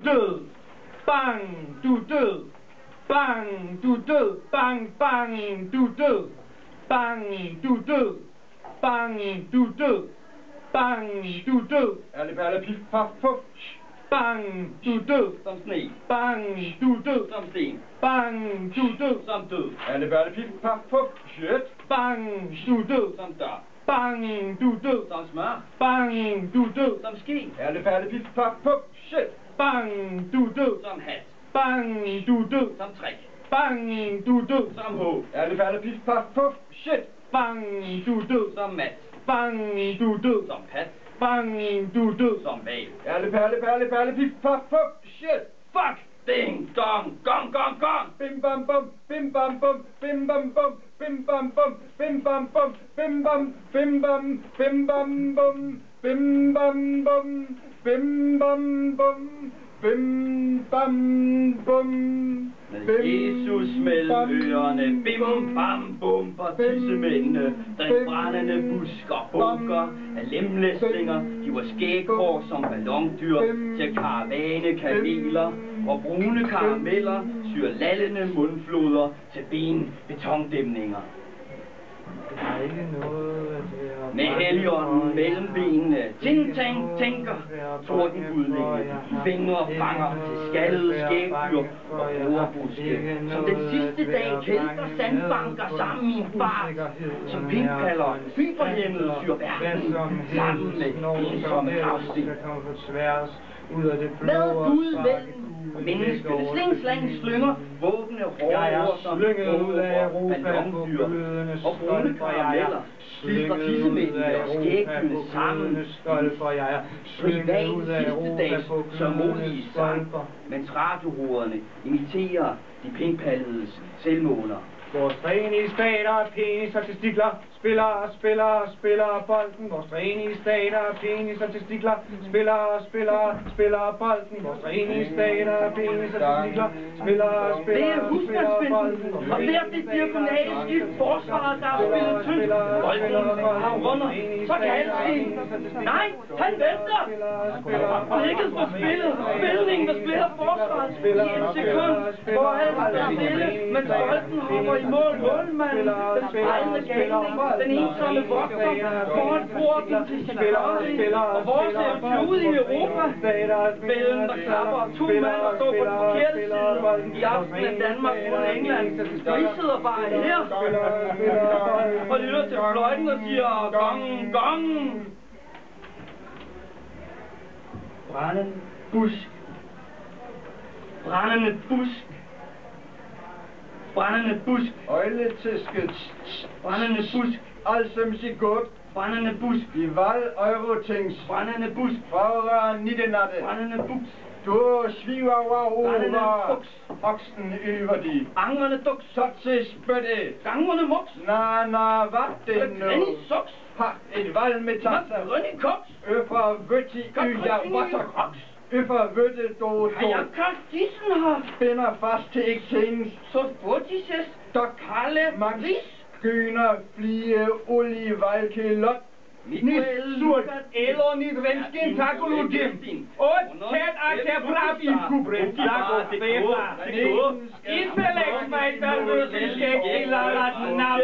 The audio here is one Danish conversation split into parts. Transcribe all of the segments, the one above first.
Død. Bang, du er død. Bang, du er død. Bang, bang, du er død. Bang, du er død. Bang, du er død. Bang, du er død. Alle perle, pif, paf, puff. Bang, du er død. Som sne. Bang, du er død. Som sten. Bang, du er død. Som død. Alle perle, pif, paf, puff. Shit. Bang, du er død. Som dør. Bang, du er død. Som smør. Bang, du er død. Som ski. Alle perle, pif, paf, puff. Shit. Bang, du er død. Som hat. Bang, du er død. Som træk. Bang, du er død. Som håb. Alle perle, pif, paf, puff. Shit. Bang, du er død. Som mat. Bang, du er død. Som pat. Bang, du er død. Som val. Alle perle, pif, paf, puff. Shit. Fuck! Ding, dong, gong, gong, gong! Bim bam bum, bim bam bum, bim bam bum, bim bam bum, bim bam bum, bim bam, bim bam, bim bam bum, bim bam bum, bim bam bum, bim bam bum. Med Jesus mellem ørerne, bim bam bum, og tissemændene, der brændende busker, bunker af lemlæslinger, de var skæghår som ballondyr, til karavane kameler, og brune karameller syr lallende mundfloder til betondæmninger. Med helligånden mellem benene, ting tænker, tordengudlinge, fingre fanger til skaldede skægdyr og brugerbuske, som den sidste dag kælder sandbanker sammen i en fart, som pinkpaller, hyperhjemmet syr verden sammen med ensomme havsten. Med Gud mellem menneskene, sling, slynger, våbne, hårde som råber, ballondyr og brune karameller, slidrer tissemændene og skæggene sammen i dagens sidste dags sørmodige sang, mens radiohovederne imiterer de pinkpalledes selvmåner. Vores træningsbaner, penis og testikler, spiller bolden. Vores træningsbaner, penis og testikler, spiller bolden. Vores træningsbaner, penis og testikler, Det er husmandsfinden, og det er det diakonaliske forsvar, der har spillet tyndt. Bolden har runder, så kan han sige, nej, han venter. Blikket på spillet, spilningen der spiller forsvaret i et sekund, hvor alt er stille, men bolden hopper i mål, målmanden, den spejlende galning, den ensomme vogter, foran porten til Chicago, og vores eventude i Europa, bællen der klapper, 2 mand der står på den forkerte side, i aften af Danmark mod England, vi sidder bare her, og lytter til fløjten og siger, gong, gong. Brændende busk, brændende busk, brændende busk, Øjletæsket. brændende busk, Allsem sig godt. brændende busk, I valg eurotings. brændende busk, Fra nittenatte. brændende buks, Du sviver brændende over buks, oksen over de. angrende duks, Satse spætte. gangerne muks, Hvad det nu? grønne suks, Pak et valg med tasser. grønne koks, Øffer vøtti yja vatter. koks, Øffer vøtte do. har jeg dissen her, Spænder fast til eksens. så bodises, Der Kalle, man Ris, skyner flie olie valkelot. Nit surt eller nit renskin takologim. Og tæt akter brab i kubret. Lago fefa. Isbelex mig dalvøsiske kilarat nam.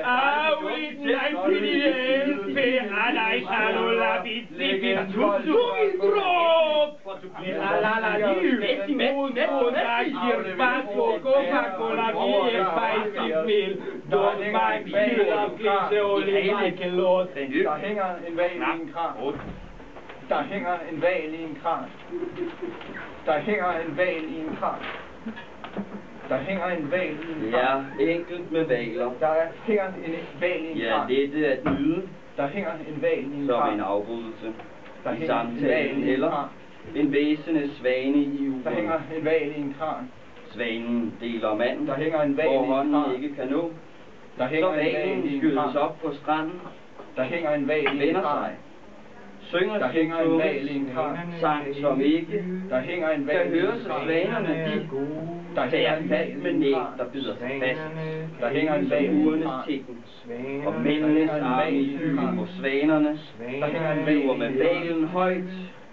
Awit naipidien fe alai salula bitiki. Tugi drop. La Messi, Messi, Coca-Cola, vi spicy mil. Don't mind syrup, please, only like a lot. Der hænger en val i en kran. Der hænger en val i en kran. Der hænger en val i en kran. Der hænger en val i en kran. Ja, enkelt med valer. Der hænger en val i en Ja, kran. dette at nyde Der hænger en val i en som en kran. afbrydelse Der i hænger en val samtalen, i en eller kran. en væsende svane i Der hænger uret. en val i en kran. Svanen deler manden, Der hænger en val hvor i en hånden kran. ikke kan nå. Der Så hænger en val valen i en skyldes kran. op på stranden, Der hænger en val i en vender kran. sig, synger Der sin hænger en val i tunge en kran. sang, som ikke Der hænger en kan val i høres en af kran. svanerne, de Der hænger tager en fat val med i en næb, kran. der bider sig fast. Der hænger en val i Som en urenes kran. tikken, og mændenes arme i skyggen, hvor svanerne Der hænger en val flyver i med en kran. valen højt